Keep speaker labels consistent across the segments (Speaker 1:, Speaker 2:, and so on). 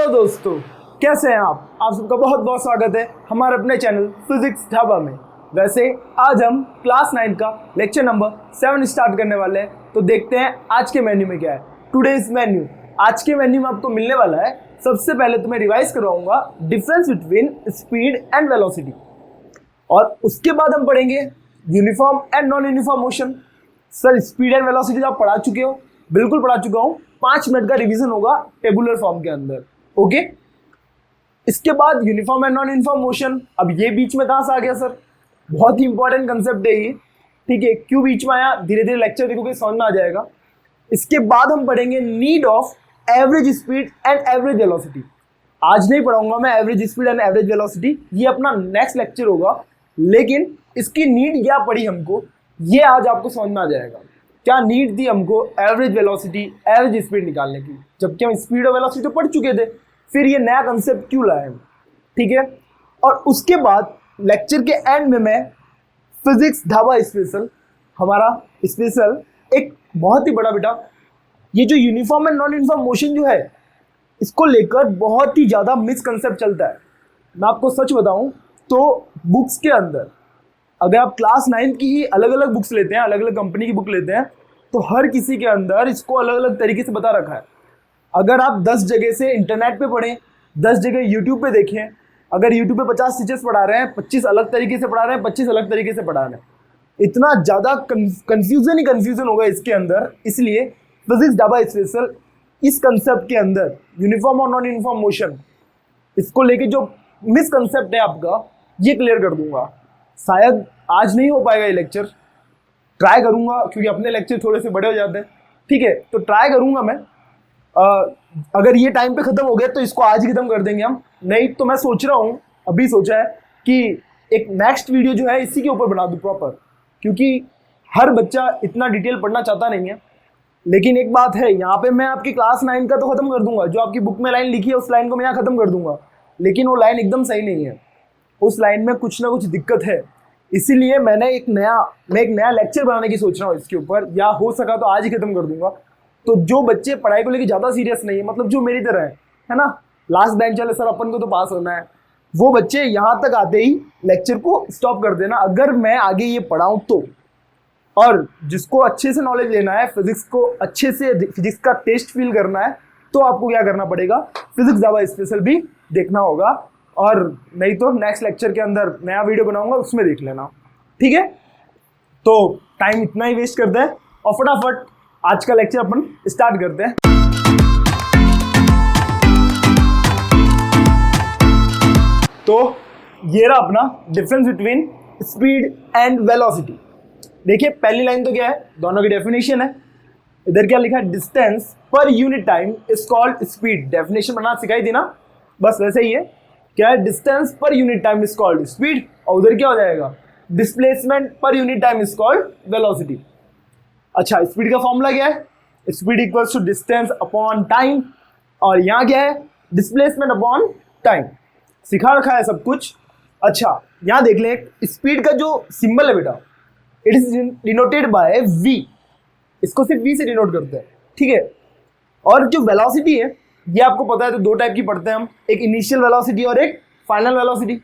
Speaker 1: Hello दोस्तों, कैसे हैं आप सबका बहुत बहुत स्वागत है हमारे अपने चैनल फिजिक्स ढाबा में। वैसे आज हम क्लास 9 का लेक्चर नंबर 7 स्टार्ट करने वाले हैं, तो देखते हैं आज के मेन्यू में क्या है। टुडेज मेन्यू, आज के मेन्यू में आपको मिलने वाला है, सबसे पहले तो मैं रिवाइज करवाऊंगा difference between speed and velocity, और उसके बाद हम पढ़ेंगे uniform and non uniform motion. Sir speed and velocity तो आप पढ़ा चुके हो, बिल्कुल पढ़ा चुका हूँ। 5 मिनट का रिवीजन होगा टेबुलर फॉर्म के अंदर, ओके। इसके बाद uniform and non uniform motion. अब ये बीच में कहाँ से आ गया सर? बहुत ही इंपॉर्टेंट कंसेप्ट है ये, ठीक है। क्यों बीच में आया, धीरे धीरे लेक्चर देखोगे समझ में आ जाएगा। इसके बाद हम पढ़ेंगे need of average speed and average velocity. आज नहीं पढ़ाऊंगा मैं average speed and average velocity, ये अपना नेक्स्ट लेक्चर होगा। लेकिन इसकी नीड क्या पड़ी हमको, ये आज आपको समझ में आ जाएगा। क्या नीड थी हमको एवरेज वेलोसिटी एवरेज स्पीड निकालने की, जबकि हम स्पीड और वेलोसिटी तो पढ़ चुके थे। फिर ये नया कंसेप्ट क्यों लाए हम, ठीक है। और उसके बाद लेक्चर के एंड में मैं फिजिक्स ढाबा स्पेशल, हमारा स्पेशल एक बहुत ही बड़ा बेटा, ये जो uniform and non uniform motion जो है, इसको लेकर बहुत ही ज़्यादा मिसकंसेप्ट चलता है। मैं आपको सच बताऊं तो बुक्स के अंदर अगर आप क्लास 9 की ही अलग अलग बुक्स लेते हैं, अलग अलग कंपनी की बुक लेते हैं, तो हर किसी के अंदर इसको अलग अलग तरीके से बता रखा है। अगर आप 10 जगह से इंटरनेट पे पढ़ें, 10 जगह यूट्यूब पे देखें, अगर यूट्यूब पे 50 टीचर्स पढ़ा रहे हैं, 25 अलग तरीके से पढ़ा रहे हैं, 25 अलग तरीके से पढ़ा रहे हैं, इतना ज़्यादा कन्फ्यूज़न ही कन्फ्यूज़न होगा इसके अंदर। इसलिए फिजिक्स ढाबा स्पेशल इस कंसेप्ट के अंदर यूनिफॉर्म और नॉन यूनिफॉर्म मोशन, इसको लेके जो मिसकंसेप्ट है आपका, ये क्लियर कर दूंगा। शायद आज नहीं हो पाएगा ये लेक्चर, ट्राई करूंगा, क्योंकि अपने लेक्चर थोड़े से बड़े हो जाते हैं, ठीक है। तो ट्राई करूंगा मैं, अगर ये टाइम पे ख़त्म हो गया तो इसको आज ही ख़त्म कर देंगे हम। नहीं तो मैं सोच रहा हूँ, अभी सोचा है कि एक नेक्स्ट वीडियो जो है इसी के ऊपर बना दूँ प्रॉपर, क्योंकि हर बच्चा इतना डिटेल पढ़ना चाहता नहीं है। लेकिन एक बात है, यहाँ पे मैं आपकी क्लास 9 का तो ख़त्म कर दूंगा, जो आपकी बुक में लाइन लिखी है उस लाइन को मैं यहाँ ख़त्म कर दूंगा, लेकिन वो लाइन एकदम सही नहीं है, उस लाइन में कुछ ना कुछ दिक्कत है। इसीलिए मैं एक नया लेक्चर बनाने की सोच रहा हूँ इसके ऊपर, या हो सका तो आज ही खत्म कर दूंगा। तो जो बच्चे पढ़ाई को लेकर ज़्यादा सीरियस नहीं है, मतलब जो मेरी तरह है ना, लास्ट बेंच वाले, सर अपन को तो पास होना है, वो बच्चे यहाँ तक आते ही लेक्चर को स्टॉप कर देना अगर मैं आगे ये पढ़ाऊँ तो। और जिसको अच्छे से नॉलेज लेना है, फिजिक्स को अच्छे से, फिजिक्स का टेस्ट फील करना है, तो आपको क्या करना पड़ेगा, फिजिक्स ढाबा स्पेशल भी देखना होगा। और नहीं तो नेक्स्ट लेक्चर के अंदर नया वीडियो बनाऊंगा, उसमें देख लेना, ठीक है। तो टाइम इतना ही वेस्ट करते हैं और फटाफट आज का लेक्चर अपन स्टार्ट करते हैं। तो ये रहा अपना difference between speed and velocity. देखिए पहली लाइन तो क्या है, दोनों की डेफिनेशन है। इधर क्या लिखा है, डिस्टेंस पर unit time is called speed. Definition बनाना सिखाई थी ना, बस वैसे ही है। क्या है, डिस्टेंस पर unit time is called speed, और उधर क्या हो जाएगा, displacement per unit time is called velocity. अच्छा, स्पीड का फॉर्मूला क्या है, speed equals to distance upon time, और यहाँ क्या है, डिस्प्लेसमेंट अपॉन टाइम। सिखा रखा है सब कुछ। अच्छा यहाँ देख लें, स्पीड का जो सिंबल है बेटा, it is denoted by v, इसको सिर्फ v से डिनोट करते हैं, ठीक है। और जो वेलोसिटी है, ये आपको पता है, तो 2 टाइप की पढ़ते हैं हम, एक इनिशियल वेलोसिटी और एक फाइनल वेलोसिटी।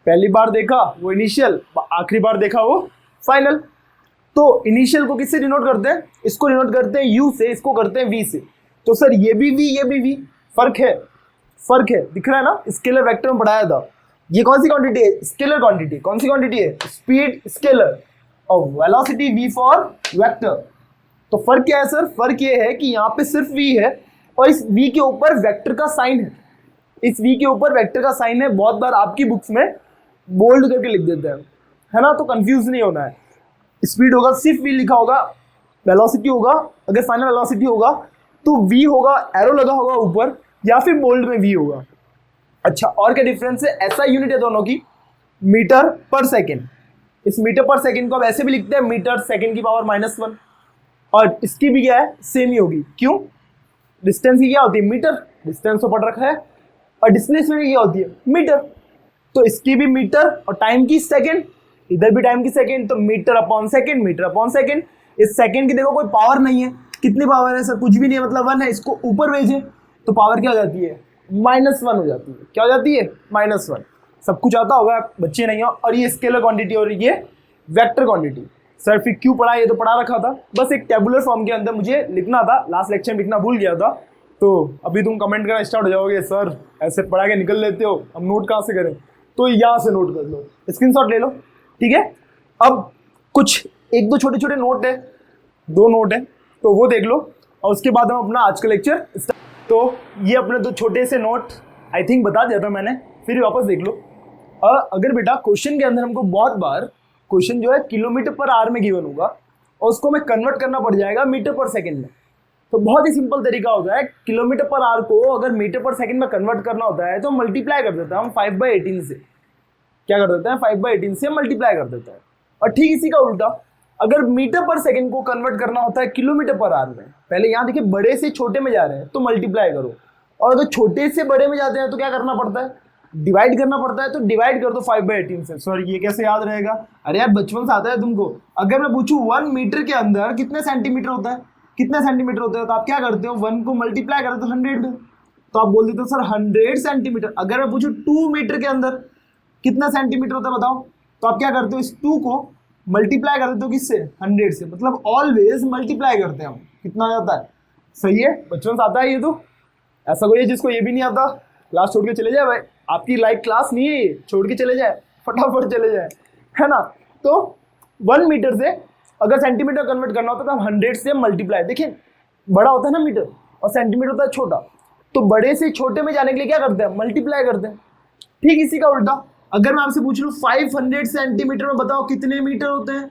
Speaker 1: पहली बार देखा वो इनिशियल, आखिरी बार देखा वो फाइनल। तो इनिशियल को किससे डिनोट करते हैं, इसको डिनोट करते हैं u से, इसको करते हैं v से। तो सर ये भी v, ये भी v, फर्क है, दिख रहा है ना, स्केलर वेक्टर में पढ़ाया था। ये कौन सी क्वांटिटी है, स्केलर क्वांटिटी। कौन सी क्वांटिटी है, स्पीड स्केलर, और वेलोसिटी v फॉर वेक्टर। तो फर्क क्या है सर, फर्क ये है कि यहाँ पे सिर्फ v है, और इस v के ऊपर वेक्टर का साइन है, इस v के ऊपर वेक्टर का साइन है। बहुत बार आपकी बुक्स में बोल्ड करके लिख देते हैं, है ना, तो कंफ्यूज नहीं होना है। स्पीड होगा सिर्फ v लिखा होगा, वेलोसिटी होगा, अगर फाइनल वेलोसिटी होगा तो v होगा, एरो लगा होगा ऊपर, या फिर बोल्ड में v होगा। अच्छा, और क्या डिफरेंस है, ऐसा यूनिट है दोनों की, मीटर पर सेकेंड। इस मीटर पर सेकेंड को अब ऐसे भी लिखते हैं, मीटर सेकेंड की पावर -1, और इसकी भी क्या है, सेम ही होगी। क्यों, डिस्टेंस की क्या होती है, मीटर, डिस्टेंस तो पढ़ रखा है, और डिस्प्लेसमेंट की क्या होती है, मीटर। तो इसकी भी मीटर, और टाइम की सेकेंड, इधर भी टाइम की सेकेंड, तो metre upon second, metre upon second. इस सेकेंड की देखो कोई पावर नहीं है, कितनी पावर है सर, कुछ भी नहीं है, मतलब 1 है, इसको ऊपर भेजें तो पावर क्या हो जाती है, -1 हो जाती है। क्या हो जाती है? -1। सब कुछ आता होगा, बच्चे नहीं हो। और ये स्केलर क्वांटिटी और ये वेक्टर क्वांटिटी। सर फिर क्यों पढ़ा? ये तो पढ़ा रखा था, बस एक टेबुलर फॉर्म के अंदर मुझे लिखना था। लास्ट लेक्चर में लिखना भूल गया था। तो अभी तुम कमेंट करना स्टार्ट हो जाओगे, सर ऐसे पढ़ा के निकल लेते हो, हम नोट कहाँ से करें? तो यहाँ से नोट कर लो, स्क्रीनशॉट ले लो, ठीक है। अब कुछ एक दो छोटे छोटे नोट है, 2 नोट है, तो वो देख लो और उसके बाद हम अपना आज का लेक्चर तो ये अपने 2 छोटे से नोट आई थिंक बता दिया था मैंने, फिर वापस देख लो। अगर बेटा क्वेश्चन के अंदर हमको बहुत बार क्वेश्चन जो है किलोमीटर पर आवर में गिवन होगा और उसको हमें कन्वर्ट करना पड़ जाएगा मीटर पर सेकंड में। तो बहुत ही सिंपल तरीका होता है, किलोमीटर पर आवर को अगर मीटर पर सेकंड में कन्वर्ट करना होता है तो मल्टीप्लाई कर देता है हम 5/18 से। क्या कर देते हैं? 5/18 से मल्टीप्लाई कर देता है। और ठीक इसी का उल्टा, अगर मीटर पर सेकंड को कन्वर्ट करना होता है किलोमीटर पर आवर में, पहले यहाँ देखिए बड़े से छोटे में जा रहे हैं तो मल्टीप्लाई करो, और अगर छोटे से बड़े में जाते हैं तो क्या करना पड़ता है? डिवाइड करना पड़ता है। तो डिवाइड कर दो 5/18 से। सॉरी ये कैसे याद रहेगा? अरे यार बचपन से आता है तुमको। अगर मैं पूछूं 1 मीटर के अंदर कितने सेंटीमीटर होता है, कितने सेंटीमीटर होते हैं, तो आप क्या करते हो? 1 को मल्टीप्लाई करते हो 100 में, तो आप बोल देते हो सर 100 सेंटीमीटर। अगर मैं पूछूं 2 मीटर के अंदर कितना सेंटीमीटर होता है बताओ, तो आप क्या करते हो? इस 2 को मल्टीप्लाई कर देते हो किससे? 100 से। मतलब ऑलवेज मल्टीप्लाई करते हैं हम। कितना जाता है? सही है, बचपन से आता है ये। तो ऐसा कोई है जिसको ये भी नहीं आता? क्लास छोड़ के चले जाए भाई, आपकी लाइक क्लास नहीं है ये, छोड़ के चले जाए, फटाफट चले जाए, है ना। तो 1 मीटर से अगर सेंटीमीटर कन्वर्ट करना होता है तो हम 100 से मल्टीप्लाई। देखिए बड़ा होता है ना मीटर और सेंटीमीटर होता है छोटा, तो बड़े से छोटे में जाने के लिए क्या करते हैं? मल्टीप्लाई करते हैं। ठीक इसी का उल्टा, अगर मैं आपसे पूछ लूँ 500 सेंटीमीटर में बताओ कितने मीटर होते हैं,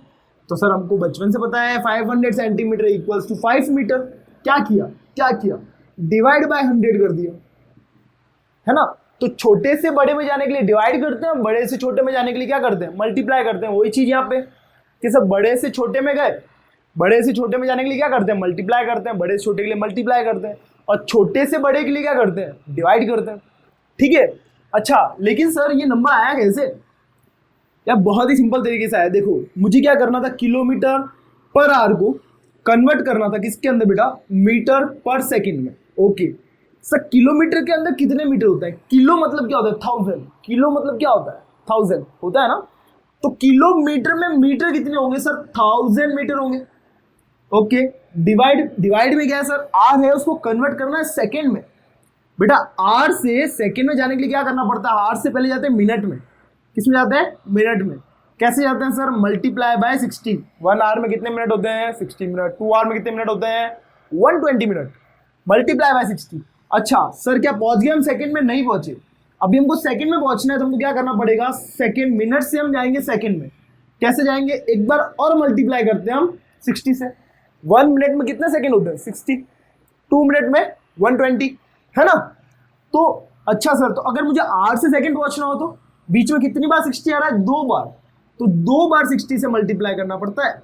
Speaker 1: तो सर हमको बचपन से पता है 500 सेंटीमीटर इक्वल्स टू 5 मीटर। क्या किया? डिवाइड बाय 100 कर दिया, है ना। तो छोटे से बड़े में जाने के लिए डिवाइड करते हैं, बड़े से छोटे में जाने के लिए क्या करते हैं? मल्टीप्लाई करते हैं। वही चीज यहाँ पे कि सब बड़े से छोटे में गए, बड़े से छोटे में जाने के लिए क्या करते हैं? मल्टीप्लाई करते हैं। बड़े से छोटे के लिए मल्टीप्लाई करते हैं, और छोटे से बड़े के लिए क्या करते हैं? डिवाइड करते हैं। ठीक है। अच्छा, लेकिन सर ये नंबर आया कैसे? यार बहुत ही सिंपल तरीके से आया। देखो मुझे क्या करना था? किलोमीटर पर आवर को कन्वर्ट करना था किसके अंदर बेटा? मीटर पर सेकंड में। ओके सर, किलोमीटर के अंदर कितने मीटर होता है? किलो मतलब क्या होता है? 1000। किलो मतलब क्या होता है? 1000 होता है ना। तो किलोमीटर में मीटर कितने होंगे सर? 1000 मीटर होंगे। ओके, डिवाइड में क्या है सर? आर है, उसको कन्वर्ट करना है सेकेंड में। बेटा आर से सेकेंड में जाने के लिए क्या करना पड़ता है? आर से पहले जाते हैं मिनट में। किस में जाते हैं? मिनट में। कैसे जाते हैं सर? Multiply by 60। 1 आवर में कितने मिनट होते हैं? 60 मिनट। 2 आवर में कितने मिनट होते हैं? 120 मिनट। Multiply by 60। अच्छा सर, क्या पहुंच गए हम सेकंड में? नहीं पहुंचे। अभी हमको सेकंड में पहुंचना है तो हमको क्या करना पड़ेगा? सेकंड, मिनट से हम जाएंगे सेकंड में। कैसे जाएंगे? एक बार और मल्टीप्लाई करते हैं हम 60 से। 1 मिनट में कितने सेकंड होते हैं? 60। 2 मिनट में 120, है ना। तो अच्छा सर, तो अगर मुझे आर से सेकंड पहुंचना हो तो बीच में कितनी बार 60 आ रहा है? 2 बार। तो 2 बार 60 से मल्टीप्लाई करना पड़ता है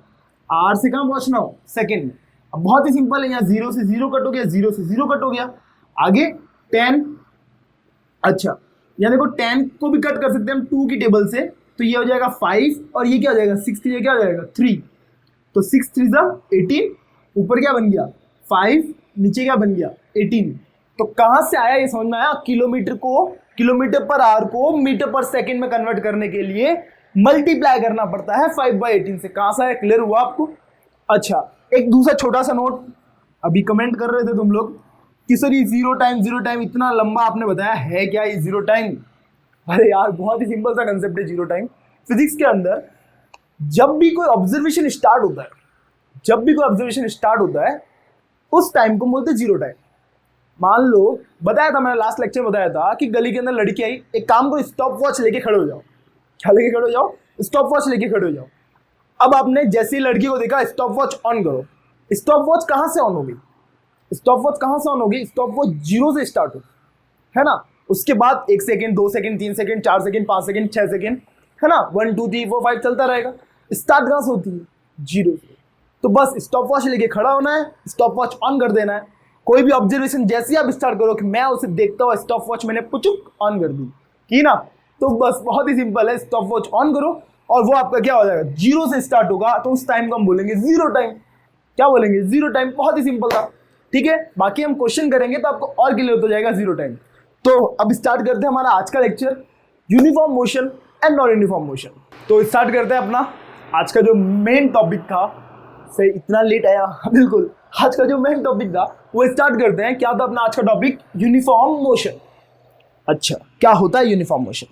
Speaker 1: आर से कहाँ पहुंचना हो? सेकंड में। अब बहुत ही सिंपल है, यहाँ 0 से 0 कट हो गया, 0 से 0 कट हो गया, आगे 10। अच्छा यहाँ देखो 10 को भी कट कर सकते हैं हम 2 की टेबल से, तो ये हो जाएगा 5 और ये क्या हो जाएगा? 6 की क्या हो जाएगा? 3। तो 6 3 18, ऊपर क्या बन गया? 5, नीचे क्या बन गया? 18। तो कहाँ से आया ये समझ में आया? किलोमीटर को, किलोमीटर पर आवर को मीटर पर सेकंड में कन्वर्ट करने के लिए मल्टीप्लाई करना पड़ता है 5/18 से। कहाँ से आया? क्लियर हुआ आपको? अच्छा एक दूसरा छोटा सा नोट, अभी कमेंट कर रहे थे तुम लोग कि सर ये जीरो टाइम इतना लंबा आपने बताया है क्या ये जीरो टाइम? अरे यार बहुत ही सिंपल सा कंसेप्ट है जीरो टाइम। फिजिक्स के अंदर जब भी कोई ऑब्जर्वेशन स्टार्ट होता है, उस टाइम को बोलते हैं जीरो टाइम। मान लो बताया था मैंने, लास्ट लेक्चर में बताया था कि गली के अंदर लड़की आई, एक काम करो स्टॉप वॉच लेके खड़े हो जाओ। क्या लेके खड़े हो जाओ? स्टॉप वॉच लेके खड़े हो जाओ। अब आपने जैसे ही लड़की को देखा स्टॉप वॉच ऑन करो। स्टॉप वॉच कहाँ से ऑन होगी? स्टॉप वॉच 0 से स्टार्ट हो, है ना। उसके बाद 1 second, 2 second, 3 second, 4 second, 5 second, 6 second, है ना। 1 2 3 4 5 चलता रहेगा। स्टार्ट कहाँ से होती है? 0 से। तो बस स्टॉप वॉच लेके खड़ा होना है, स्टॉप वॉच ऑन कर देना है। कोई भी ऑब्जर्वेशन जैसे ही आप स्टार्ट करो कि मैं उसे देखता हुआ स्टॉप वॉच मैंने पुचुक ऑन कर दी की ना, तो बस बहुत ही सिंपल है, स्टॉप वॉच ऑन करो और वो आपका क्या हो जाएगा? 0 से स्टार्ट होगा, तो उस टाइम को हम बोलेंगे जीरो टाइम। क्या बोलेंगे? Zero time. बहुत ही सिंपल था, ठीक है। बाकी हम क्वेश्चन करेंगे तो आपको और क्लियर हो जाएगा जीरो टाइम। तो अब स्टार्ट करते हैं हमारा आज का lecture, uniform motion and non uniform motion. तो स्टार्ट करते हैं अपना आज का जो मेन टॉपिक था। सही, इतना लेट आया? बिल्कुल, आज का जो मेन टॉपिक था वो स्टार्ट करते हैं। क्या था अपना आज का टॉपिक? Uniform motion. अच्छा, क्या होता है यूनिफॉर्म मोशन?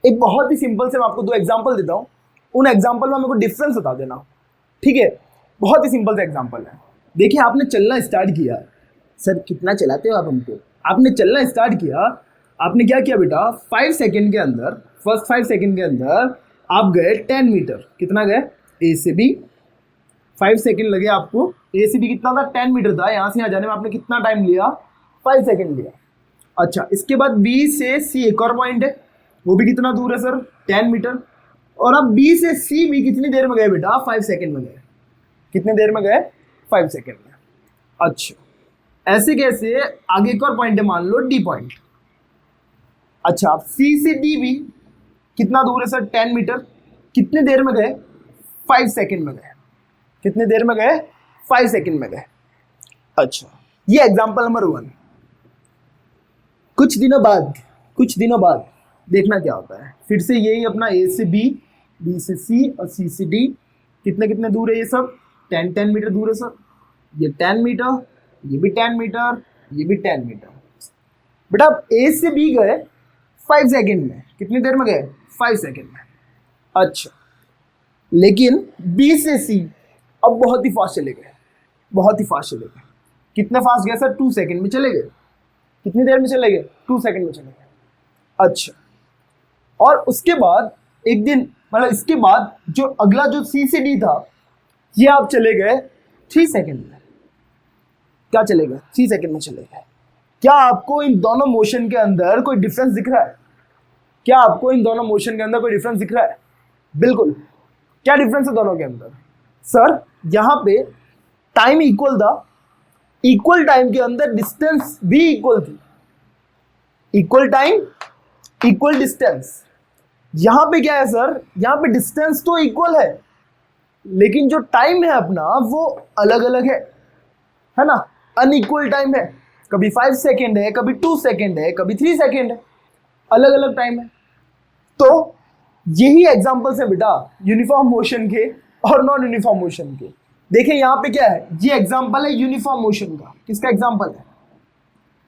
Speaker 1: एक बहुत ही सिंपल से मैं आपको 2 एग्जांपल देता हूँ, उन एग्जांपल में मेरे को डिफरेंस बता देना, ठीक है? बहुत ही सिंपल सा एग्जांपल है। देखिए, आपने चलना स्टार्ट किया। सर कितना चलाते हो आप हमको? आपने चलना स्टार्ट किया, आपने क्या किया बेटा, 5 सेकेंड के अंदर, फर्स्ट 5 सेकेंड के अंदर आप गए 10 मीटर। कितना गए? ए से बी 5 सेकेंड लगे आपको। ए से बी कितना था? 10 मीटर था। यहाँ से यहाँ जाने में आपने कितना टाइम लिया? 5 सेकेंड लिया। अच्छा, इसके बाद बी से सी एक और पॉइंट है, वो भी कितना दूर है सर? 10 मीटर। और अब बी से सी भी कितनी देर में गए बेटा? 5 सेकेंड में गए। कितनी देर में गए? 5 सेकेंड में। अच्छा, ऐसे कैसे? आगे एक और पॉइंट है, मान लो डी पॉइंट। अच्छा, सी से डी भी कितना दूर है सर? 10 मीटर। कितने देर में गए? 5 सेकेंड में गए। कितने देर में गए? 5 सेकेंड में गए। अच्छा, ये एग्जांपल नंबर 1। कुछ दिनों बाद देखना क्या होता है। फिर से यही अपना ए से बी, बी से सी और सी से डी कितने कितने दूर है? ये सब 10 मीटर दूर है सर। ये 10 मीटर, ये भी 10 मीटर, ये भी 10 मीटर। बेटा ए से बी गए 5 सेकेंड में। कितनी देर में गए? 5 सेकेंड में। अच्छा, लेकिन बी से सी अब बहुत ही फास्ट चले गए, बहुत ही फास्ट चले गए। कितने फास्ट गए सर? 2 सेकेंड में चले गए। कितनी देर में चले गए? 2 सेकेंड में चले गए। अच्छा, और उसके बाद एक दिन, मतलब इसके बाद जो अगला जो सी से डी था, ये आप चले गए 3 सेकेंड में। क्या चले गए? 3 सेकेंड में चले गए। क्या आपको इन दोनों मोशन के अंदर कोई डिफरेंस दिख रहा है? क्या आपको इन दोनों मोशन के अंदर कोई डिफरेंस दिख रहा है? बिल्कुल। क्या डिफरेंस है दोनों के अंदर? सर यहाँ पे टाइम इक्वल था, इक्वल टाइम के अंदर डिस्टेंस भी इक्वल थी। Equal time, equal distance. यहां पे क्या है सर? यहां पे डिस्टेंस तो इक्वल है, लेकिन जो टाइम है अपना वो अलग अलग है ना? अनइक्वल टाइम है। कभी 5 सेकेंड है, कभी 2 सेकेंड है, कभी 3 सेकेंड है। अलग अलग टाइम है। तो यही एग्जांपल्स है बेटा यूनिफॉर्म मोशन के और नॉन यूनिफॉर्म मोशन के। देखिए यहाँ पे क्या है, ये एग्जांपल है यूनिफॉर्म मोशन का। किसका एग्जांपल है?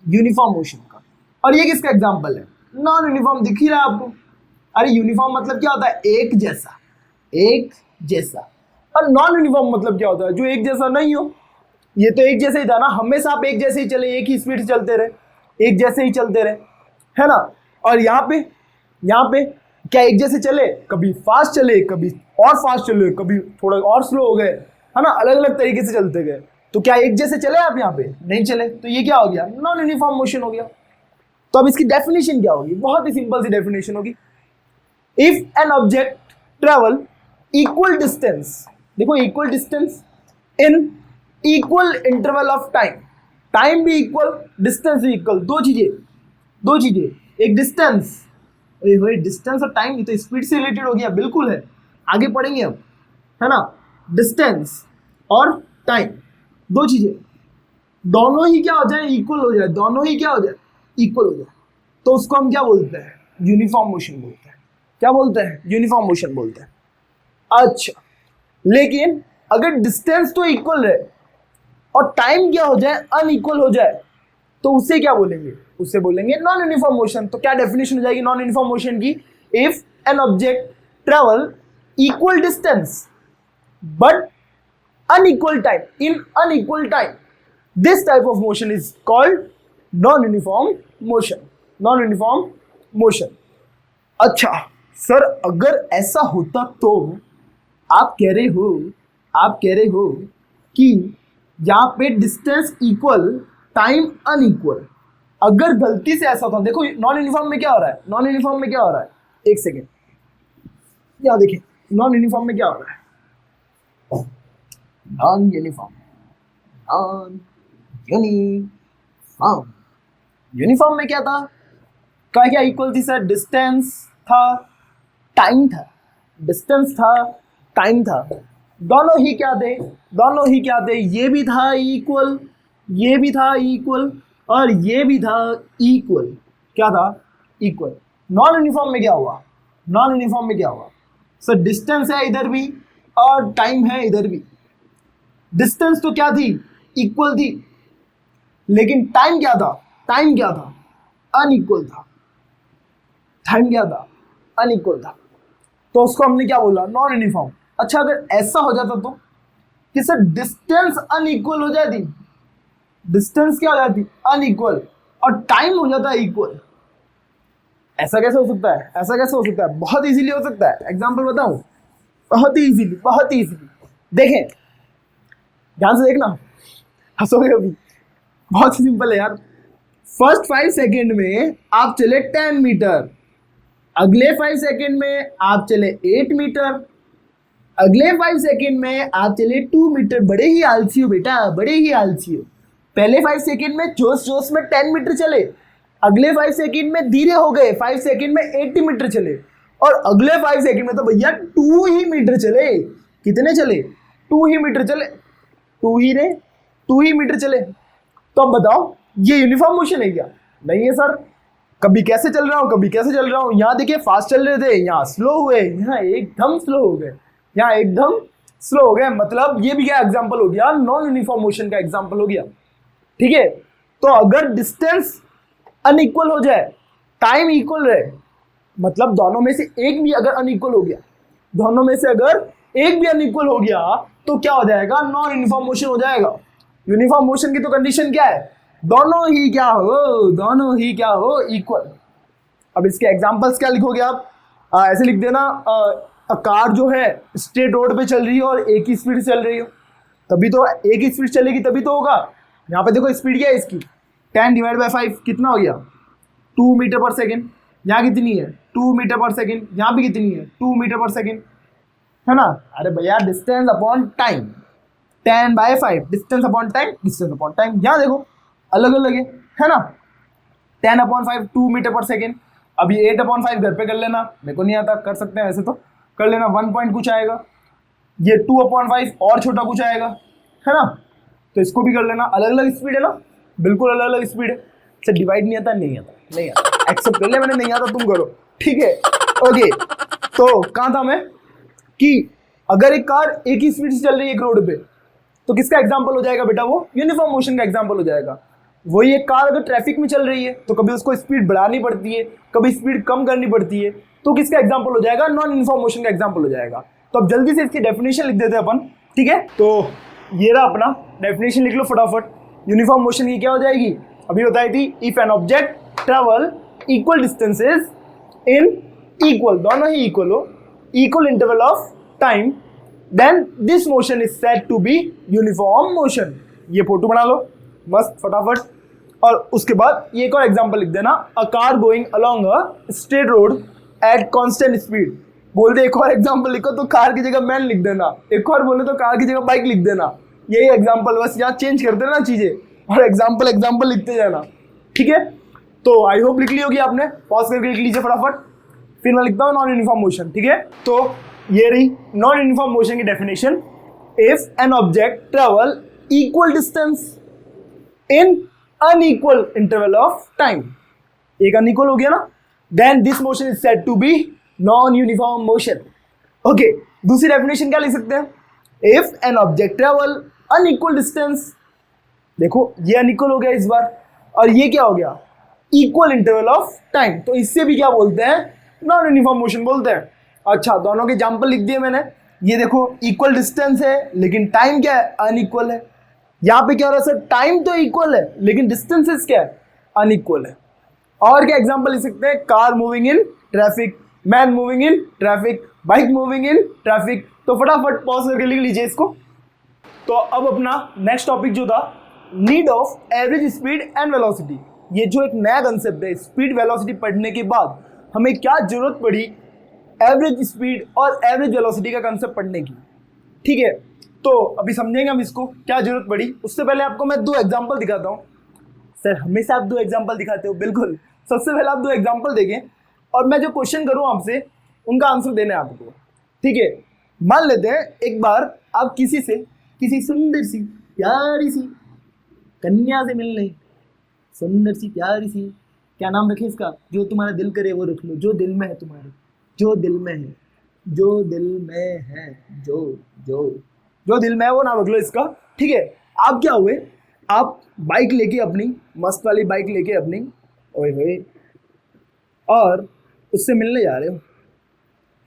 Speaker 1: यूनिफॉर्म मोशन का। और ये किसका एग्जांपल है? Non uniform. दिख ही रहा है आपको? अरे यूनिफॉर्म मतलब क्या होता है? एक जैसा, एक जैसा। और नॉन यूनिफॉर्म मतलब क्या होता है? जो एक जैसा नहीं हो। ये तो एक जैसे ही था ना, हमेशा आप एक जैसे ही चले, एक ही स्पीड से चलते रहे, एक जैसे ही चलते रहे, है ना? और यहाँ पे क्या एक जैसे चले? कभी फास्ट चले, कभी और फास्ट चले, कभी थोड़ा और स्लो हो गए, है ना? अलग अलग तरीके से चलते गए। तो क्या एक जैसे चले आप? यहाँ पे नहीं चले। तो ये क्या हो गया? नॉन यूनिफॉर्म मोशन हो गया। तो अब इसकी डेफिनेशन क्या होगी? बहुत ही सिंपल सी डेफिनेशन होगी। If an object travel equal distance, देखो equal distance in equal interval of time, time भी इक्वल, डिस्टेंस भी इक्वल। दो चीजें, एक डिस्टेंस, डिस्टेंस और टाइम, ये तो स्पीड से रिलेटेड हो गया। बिल्कुल है, आगे पढ़ेंगे हम, है ना? डिस्टेंस और टाइम, दो चीजें, दोनों ही क्या हो जाए? इक्वल हो जाए। दोनों ही क्या हो जाए? इक्वल हो जाए। तो उसको हम क्या बोलते हैं? यूनिफॉर्म मोशन बोलते हैं। क्या बोलते हैं? यूनिफॉर्म मोशन बोलते हैं। अच्छा, लेकिन अगर डिस्टेंस तो इक्वल है और टाइम क्या हो जाए? अनइक्वल हो जाए, तो उसे क्या बोलेंगे? उसे बोलेंगे नॉन यूनिफॉर्म मोशन। तो क्या डेफिनेशन हो जाएगी नॉन यूनिफॉर्म मोशन की? If an object travel equal distance but unequal time, in unequal time, this type of motion is called non-uniform motion. non-uniform motion. अच्छा सर, अगर ऐसा होता तो आप कह रहे हो कि यहाँ पे डिस्टेंस इक्वल, टाइम अनइक्वल। अगर गलती से ऐसा होता, देखो नॉन यूनिफॉर्म में क्या हो रहा है? नॉन यूनिफॉर्म में क्या हो रहा है? एक सेकेंड, यहाँ देखिए नॉन यूनिफॉर्म में क्या हो रहा है? नॉन यूनिफॉर्म में क्या था? क्या इक्वल थी सर? डिस्टेंस था, टाइम था। डिस्टेंस था, टाइम था, दोनों ही क्या थे? ये भी था इक्वल, ये भी था इक्वल, और ये भी था इक्वल। क्या था, इक्वल। नॉन यूनिफॉर्म में क्या हुआ, नॉन यूनिफॉर्म में क्या हुआ सर, डिस्टेंस है इधर भी और टाइम है इधर भी। डिस्टेंस तो क्या थी, इक्वल थी, लेकिन टाइम क्या था, टाइम क्या था, अनइक्वल था। टाइम क्या था, अनइक्वल था। तो उसको हमने क्या बोला, नॉन यूनिफॉर्म। अच्छा अगर ऐसा हो जाता तो कि सर डिस्टेंस अनइक्वल हो जाती, डिस्टेंस क्या हो जाती, अनइक्वल, और टाइम हो जाता इक्वल। ऐसा कैसे हो सकता है, ऐसा कैसे हो सकता है, बहुत इजीली हो सकता है। एग्जांपल बताऊं, बहुत ही इजीली, बहुत ही इजीली। देखें, ध्यान से देखना, हंसोगे अभी, बहुत ही सिंपल है यार। फर्स्ट 5 सेकेंड में आप चले 10 मीटर, अगले 5 सेकेंड में आप चले 8 मीटर, अगले 5 सेकेंड में आप चले 2 मीटर। बड़े ही आलसी हो बेटा, बड़े ही आलसी हो। पहले 5 सेकेंड में जोश जोश में 10 मीटर चले, अगले 5 सेकेंड में धीरे हो गए, 5 सेकेंड में 80 मीटर चले, और अगले 5 सेकेंड में तो भैया 2 ही मीटर चले। कितने चले, 2 ही मीटर चले, 2 ही रे, 2 ही मीटर चले। तो अब बताओ ये यूनिफॉर्म मोशन है क्या, नहीं है सर। कभी कैसे चल रहा हूँ, कभी कैसे चल रहा हूँ, यहाँ देखिए फास्ट चल रहे थे, यहाँ स्लो हुए, यहाँ एकदम स्लो हो गए, यहाँ एकदम स्लो हो गए। मतलब ये भी क्या एग्जांपल हो गया, नॉन यूनिफॉर्म मोशन का एग्जांपल हो गया। ठीक है, तो अगर डिस्टेंस अनइक्वल हो जाए, टाइम इक्वल रहे, मतलब दोनों में से एक भी अगर अनइक्वल हो गया, दोनों में से अगर एक भी अनइक्वल हो गया तो क्या हो जाएगा, नॉन यूनिफॉर्म मोशन हो जाएगा। यूनिफॉर्म मोशन की तो कंडीशन क्या है, दोनों ही क्या हो, दोनों ही क्या हो, इक्वल। अब इसके एग्जांपल्स क्या लिखोगे आप, ऐसे लिख देना, कार जो है स्ट्रेट रोड पे चल रही है और एक ही स्पीड चल रही हो, तभी तो एक ही स्पीड चलेगी, तभी तो होगा। यहाँ पे देखो स्पीड क्या है इसकी, 10 डिवाइड बाई 5 कितना हो गया, 2 मीटर पर सेकेंड। यहाँ कितनी है, 2 मीटर पर सेकेंड। यहाँ भी कितनी है, 2 मीटर पर सेकेंड, है ना। अरे भैया distance upon time, 10/5 distance upon time, distance upon time. यहाँ देखो अलग अलग है ना। 10/5 2 मीटर पर सेकेंड। अभी 8/5 घर पे कर लेना, मेरे को नहीं आता, कर सकते हैं वैसे तो, कर लेना, 1 पॉइंट कुछ आएगा। ये 2/5 और छोटा कुछ आएगा, है ना। तो इसको भी कर लेना, अलग अलग स्पीड है ना, बिल्कुल अलग अलग स्पीड है। सर डिवाइड नहीं आता, नहीं आता, नहीं आता, एक्सेप्ट कर ले मैंने, नहीं आता तुम करो, ठीक है। ओके, तो कहाँ था मैं, कि अगर एक कार एक ही स्पीड से चल रही है एक रोड पे, तो किसका एग्जाम्पल हो जाएगा बेटा, वो यूनिफॉर्म मोशन का एग्जाम्पल हो जाएगा। वही एक कार अगर ट्रैफिक में चल रही है तो कभी उसको स्पीड बढ़ानी पड़ती है, कभी स्पीड कम करनी पड़ती है, तो किसका एग्जाम्पल हो जाएगा, नॉन यूनिफॉर्म मोशन का एग्जाम्पल हो जाएगा। तो अब जल्दी से इसकी डेफिनेशन लिख देते हैं अपन, ठीक है। तो ये रहा अपना डेफिनेशन, लिख लो फटाफट। यूनिफॉर्म मोशन की क्या हो जाएगी, अभी बताई थी, if an object travel equal distances in equal, दोनों ही इक्वल हो, equal interval of time, then this motion is said to be uniform motion. ये फोटो बना लो मस्त फटाफट। और उसके बाद ये एक और एग्जांपल लिख देना, a car going along a straight road at constant speed. बोल दे एक और एग्जांपल लिखो तो कार की जगह मैन लिख देना, एक और बोले तो कार की जगह बाइक लिख देना। यही एग्जांपल, बस यहाँ चेंज कर देना चीजें और एग्जांपल एग्जांपल लिखते जाना, ठीक है। तो आई होप लिख ली होगी आपने, पॉज करके लिख लीजिए फटाफट, फिर मैं लिखता हूँ नॉन यूनिफॉर्म मोशन, ठीक है। तो ये रही नॉन यूनिफॉर्म मोशन की definition. If an object travel equal distance in unequal interval of time, एक अनइक्वल हो गया ना, then this motion is said to be non uniform motion. Okay, दूसरी डेफिनेशन क्या लिख सकते हैं, if an object travel unequal distance, देखो ये अनइक्वल हो गया इस बार, और ये क्या हो गया, इक्वल इंटरवल ऑफ टाइम, तो इससे भी क्या बोलते हैं, नॉन यूनिफॉर्म मोशन बोलते हैं। अच्छा, दोनों के एग्जाम्पल लिख दिए मैंने। ये देखो इक्वल डिस्टेंस है लेकिन टाइम क्या है, अनइक्वल है। यहाँ पे क्या हो रहा है सर, टाइम तो इक्वल है लेकिन डिस्टेंसेस क्या है, अनइक्वल है। और क्या एग्जांपल लिख सकते हैं, car moving in traffic, man moving in traffic, bike moving in traffic. तो फटाफट पॉज करके लिख लीजिए इसको। तो अब अपना नेक्स्ट टॉपिक जो था, need of average speed and velocity. ये जो एक नया कंसेप्ट है, स्पीड वेलोसिटी पढ़ने के बाद हमें क्या जरूरत पड़ी एवरेज स्पीड और एवरेज वेलोसिटी का कंसेप्ट पढ़ने की, ठीक है। तो अभी समझेंगे हम इसको, क्या जरूरत पड़ी। उससे पहले आपको मैं 2 एग्जांपल दिखाता हूँ। सर हमेशा आप 2 एग्जांपल दिखाते हो, बिल्कुल। सबसे पहले आप 2 एग्जांपल देखें और मैं जो क्वेश्चन करूँ आपसे उनका आंसर देना है आपको, ठीक है। मान लेते हैं एक बार आप किसी सुंदर सी प्यारी सी कन्या से मिलने, सुंदर सी प्यारी सी क्या नाम रखे इसका? जो तुम्हारा दिल करे वो रख लो, जो दिल में है तुम्हारे, जो दिल में है, जो दिल में है, जो जो जो दिल में है वो नाम रख लो इसका। ठीक है, आप क्या हुए, आप बाइक लेके अपनी, मस्त वाली बाइक लेके अपनी, ओए होए, और उससे मिलने जा रहे हो।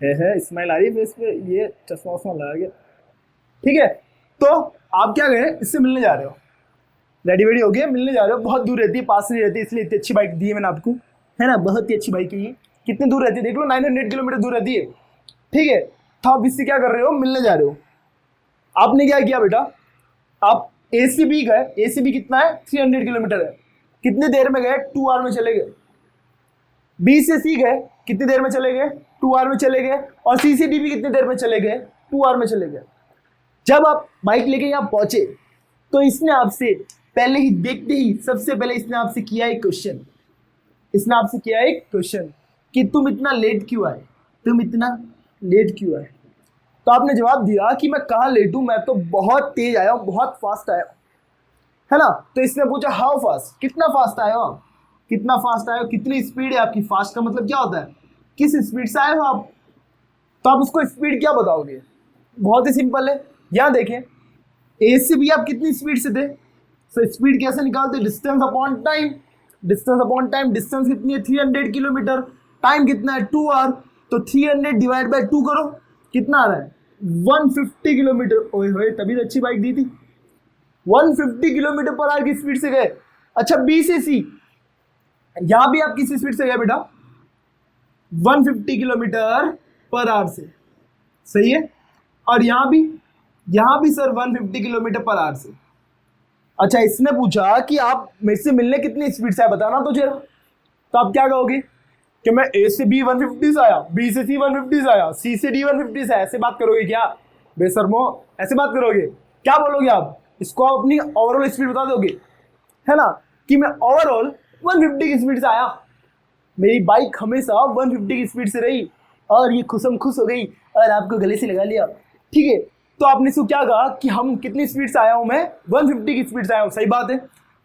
Speaker 1: है स्माइल आ रही है फेस पे, ये चश्मा वश्मा लगा गया। ठीक है, तो आप क्या गए, इससे मिलने जा रहे हो, रेडी वेडी हो गए, मिलने जा रहे हो। बहुत दूर रहती है, पास नहीं रहती, इसलिए इतनी अच्छी बाइक दी है मैंने आपको, है ना, बहुत ही अच्छी बाइक है ये। कितनी दूर रहती है देख लो, 900 किलोमीटर दूर रहती है। ठीक है, तो आप इससे क्या कर रहे हो, मिलने जा रहे हो। आपने क्या किया बेटा, आप एसीबी गए, एसीबी कितना है, 300 किलोमीटर है, कितनी देर में गए, 2 आवर में चले गए। बी से सी गए, कितनी देर में चले गए, 2 आवर में चले गए। और सी से डी भी कितनी देर में चले गए, 2 आवर में चले गए। जब आप बाइक लेके यहाँ पहुंचे तो इसने आपसे पहले ही, देखते ही सबसे पहले इसने आपसे किया एक क्वेश्चन, इसने आपसे किया एक क्वेश्चन कि तुम इतना लेट क्यों आए, तुम इतना लेट क्यों आए। तो आपने जवाब दिया कि मैं कहाँ लेट हूँ, मैं तो बहुत तेज आया हूँ, बहुत फास्ट आया हूँ, है ना। तो इसने पूछा हाउ फास्ट, कितना फास्ट आए हो आप, कितना फास्ट आए हो, कितनी स्पीड है आपकी। फास्ट का मतलब क्या होता है, किस स्पीड से आए हो आप। तो आप उसको स्पीड क्या बताओगे, बहुत ही सिंपल है। यहाँ देखें, ए से बी आप कितनी स्पीड से थे, तो स्पीड कैसे निकालते, distance upon time, distance upon time, distance कितनी है 300 किलोमीटर, टाइम कितना है 2 आवर, तो 300 डिवाइड बाय 2 करो, कितना आ रहा है 150 किलोमीटर। ओए होए, तभी तो अच्छी बाइक दी थी, 150 किलोमीटर पर आवर की स्पीड से गए। अच्छा, बी से सी, यहां भी आप किस स्पीड से गए बेटा, 150 किलोमीटर पर आवर से, सही है। और यहां भी सर 150 किलोमीटर पर आवर से। अच्छा, इसने पूछा कि आप मेरे से मिलने कितनी स्पीड से आए, बताना तो जरा। तो आप क्या कहोगे कि मैं ए से बी 150 से आया, बी से सी 150 से आया, सी से डी 150 से आया, ऐसे बात करोगे क्या बेशर्मो, ऐसे बात करोगे, क्या बोलोगे आप, इसको आप अपनी ओवरऑल स्पीड बता दोगे, है ना, कि मैं ओवरऑल 150 की स्पीड से आया, मेरी बाइक हमेशा 150 की स्पीड से रही, और ये खुश हो गई और आपको गले से लगा लिया। ठीक है, तो आपने इसको क्या कहा कि हम कितनी स्पीड से आया हूं, मैं 150 की स्पीड से आया हूं, सही बात है।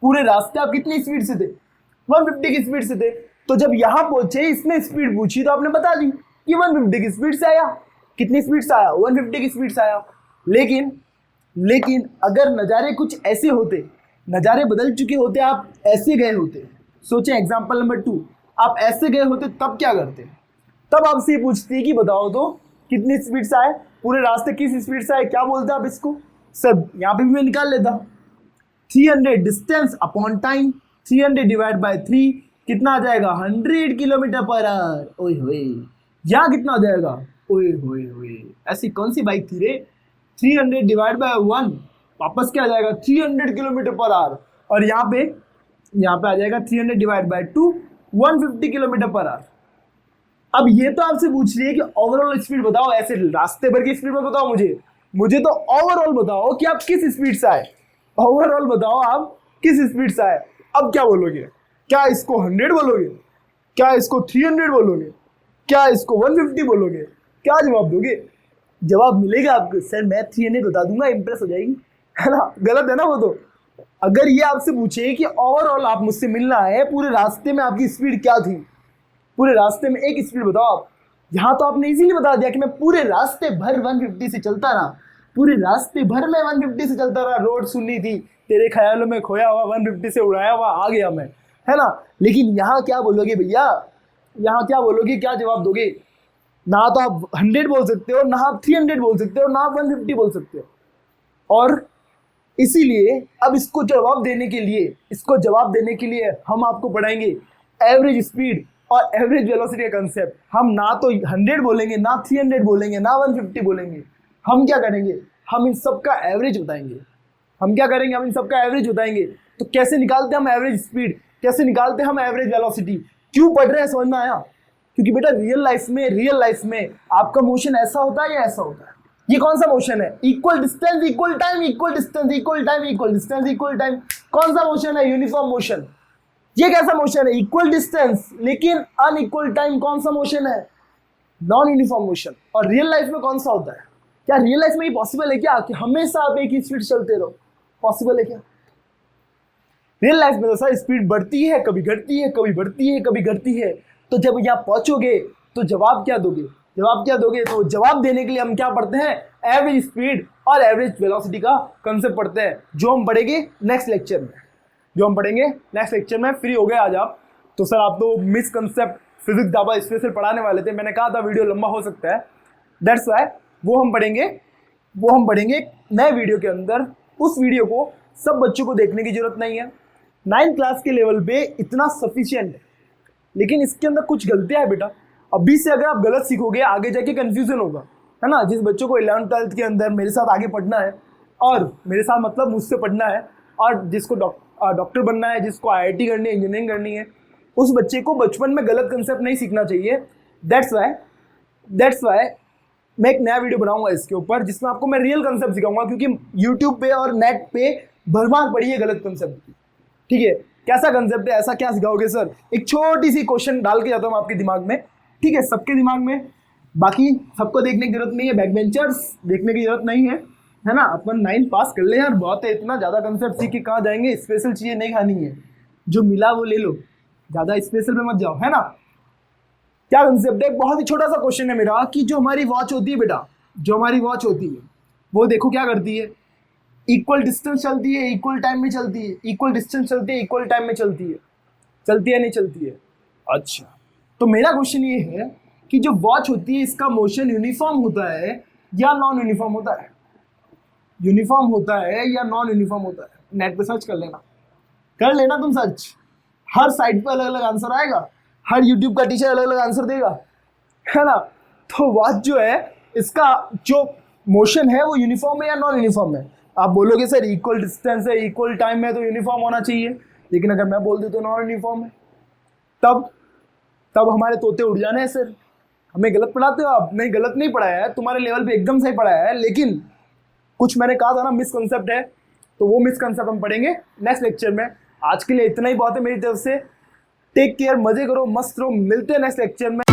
Speaker 1: पूरे रास्ते आप कितनी स्पीड से थे, 150 की स्पीड से थे। तो जब यहां पहुंचे, इसने स्पीड पूछी तो आपने बता दी कि 150 की स्पीड से आया। कितनी स्पीड से आया, 150 की स्पीड से आया। लेकिन अगर नज़ारे कुछ ऐसे होते, नज़ारे बदल चुके होते, आप ऐसे गए होते, सोचें एग्जाम्पल नंबर 2, आप ऐसे गए होते तब क्या करते, तब आपसे पूछती है कि बताओ तो कितनी स्पीड से आए, पूरे रास्ते किस स्पीड से आए, क्या बोलते आप इसको सर, यहाँ पे भी मैं निकाल लेता, 300 distance upon time, 300 divide by 3 कितना आ जाएगा 100 किलोमीटर पर आवर। ओए होए, यहाँ कितना आ जाएगा, ओए होए होए, ऐसी कौन सी बाइक थी रे, 300 डिवाइड बाय 1 वापस क्या आ जाएगा 300 किलोमीटर पर आवर। और यहाँ पे आ जाएगा 300 divide by 2 150 kilometre per hour. अब ये तो आपसे पूछ रही है कि ओवरऑल स्पीड बताओ, ऐसे रास्ते भर की स्पीड में बताओ मुझे तो ओवरऑल बताओ कि आप किस स्पीड से आए, ओवरऑल बताओ आप किस स्पीड से आए। अब क्या बोलोगे, क्या इसको 100 बोलोगे, क्या इसको 300 बोलोगे, क्या इसको 150 बोलोगे, क्या जवाब दोगे। जवाब मिलेगा आपको, सर मैं 300 बता दूंगा, इंप्रेस हो जाएगी, है ना, गलत है ना वो तो। अगर ये आपसे पूछे कि ओवरऑल आप मुझसे मिलना है, पूरे रास्ते में आपकी स्पीड क्या थी, पूरे रास्ते में एक स्पीड बताओ आप, यहाँ तो आपने इजीली बता दिया कि मैं पूरे रास्ते भर 150 से चलता रहा, पूरे रास्ते भर में 150 से चलता रहा, रोड सुननी थी, तेरे ख्यालों में खोया हुआ 150 से उड़ाया हुआ आ गया मैं, है ना। लेकिन यहाँ क्या बोलोगे भैया, यहाँ क्या बोलोगे, क्या जवाब दोगे, ना तो आप 100 बोल सकते हो, ना आप 300 बोल सकते हो, ना आप 150 बोल सकते हो। और इसीलिए अब इसको जवाब देने के लिए हम आपको पढ़ाएंगे एवरेज स्पीड और एवरेज वेलोसिटी का कंसेप्ट। हम ना तो 100 बोलेंगे, ना 300 बोलेंगे, ना 150 बोलेंगे, हम क्या करेंगे, हम इन सब का एवरेज बताएंगे। हम क्या करेंगे, हम इन सब का एवरेज बताएंगे। तो कैसे निकालते हम एवरेज स्पीड, कैसे निकालते हम एवरेज वेलोसिटी, क्यों पढ़ रहे हैं समझ में आया। क्योंकि बेटा रियल लाइफ में आपका मोशन ऐसा होता है या ऐसा होता है, ये कौन सा मोशन है, equal distance equal time, equal distance equal time, equal distance equal time, कौन सा मोशन है, यूनिफॉर्म मोशन। ये कैसा मोशन है, इक्वल डिस्टेंस लेकिन अनइक्वल टाइम, कौन सा मोशन है, नॉन यूनिफॉर्म मोशन। और रियल लाइफ में कौन सा होता है, क्या रियल लाइफ में ये पॉसिबल है क्या कि हमेशा आप एक ही स्पीड चलते रहो, पॉसिबल है क्या। रियल लाइफ में तो सर स्पीड बढ़ती है, कभी घटती है, कभी बढ़ती है, कभी घटती है। तो जब यहाँ पहुंचोगे तो जवाब क्या दोगे? जवाब क्या दोगे? तो जवाब देने के लिए हम क्या पढ़ते हैं? एवरेज स्पीड और एवरेज वेलोसिटी का कंसेप्ट पढ़ते हैं, जो हम पढ़ेंगे नेक्स्ट लेक्चर में। फ्री हो गए आज आप? तो सर आप तो miss concept physics dhaba special पढ़ाने वाले थे, मैंने कहा था वीडियो लंबा हो सकता है, दैट्स वाई वो हम पढ़ेंगे नए वीडियो के अंदर। उस वीडियो को सब बच्चों को देखने की जरूरत नहीं है, 9th क्लास के लेवल पे इतना सफिशिएंट है। लेकिन इसके अंदर कुछ गलतियां है बेटा, अभी से अगर आप गलत सीखोगे आगे जाके कंफ्यूजन होगा, है ना। जिस बच्चों को 11th 12th के अंदर मेरे साथ आगे पढ़ना है, और मेरे साथ मतलब मुझसे पढ़ना है, और जिसको डॉक्टर बनना है, जिसको IIT करनी है, इंजीनियरिंग करनी है, उस बच्चे को बचपन में गलत कंसेप्ट नहीं सीखना चाहिए। दैट्स वाई मैं एक नया वीडियो बनाऊंगा इसके ऊपर, जिसमें आपको मैं रियल कंसेप्ट सिखाऊंगा, क्योंकि यूट्यूब पे और नेट पे भरमार पड़ी है गलत कंसेप्ट की। ठीक है, कैसा कंसेप्ट है, ऐसा क्या सिखाओगे सर? एक छोटी सी क्वेश्चन डाल के जाता हूँ आपके दिमाग में, ठीक है, सबके दिमाग में। बाकी सबको देखने की जरूरत नहीं है, बैक बेंचर्स देखने की जरूरत नहीं है ना। अपन 9 पास कर ले यार, बहुत है, इतना ज़्यादा कंसेप्ट सीख के कहाँ जाएंगे? स्पेशल चीज़ें नहीं खानी है, जो मिला वो ले लो, ज़्यादा स्पेशल में मत जाओ, है ना। क्या कंसेप्ट है? बहुत ही छोटा सा क्वेश्चन है मेरा, कि जो हमारी वॉच होती है बेटा, जो हमारी वॉच होती है वो देखो क्या करती है, इक्वल डिस्टेंस चलती है, इक्वल टाइम में चलती है, इक्वल डिस्टेंस चलती है, इक्वल टाइम में चलती है नहीं चलती है? अच्छा, तो मेरा क्वेश्चन ये है कि जो वॉच होती है इसका मोशन यूनिफॉर्म होता है या नॉन यूनिफॉर्म होता है? यूनिफॉर्म होता है या नॉन यूनिफॉर्म होता है? नेट पे सर्च कर लेना तुम सर्च, हर साइट पे अलग अलग आंसर आएगा, हर यूट्यूब का टीचर अलग अलग आंसर देगा, है ना। तो वॉच जो है इसका जो मोशन है वो यूनिफॉर्म है या नॉन यूनिफॉर्म है? आप बोलोगे सर इक्वल डिस्टेंस है, इक्वल टाइम है, तो यूनिफॉर्म होना चाहिए। लेकिन अगर मैं बोल दूं तो नॉन यूनिफॉर्म है, तब हमारे तोते उड़ जाने हैं सर। हमें गलत पढ़ाते हो आप? नहीं, गलत नहीं पढ़ाया है, तुम्हारे लेवल पे एकदम सही पढ़ाया है, लेकिन कुछ मैंने कहा था ना मिसकंसेप्ट है, तो वो मिसकंसेप्ट हम पढ़ेंगे नेक्स्ट लेक्चर में। आज के लिए इतना ही बहुत है मेरी तरफ से। टेक केयर, मजे करो, मस्त रहो, मिलते हैं नेक्स्ट लेक्चर में।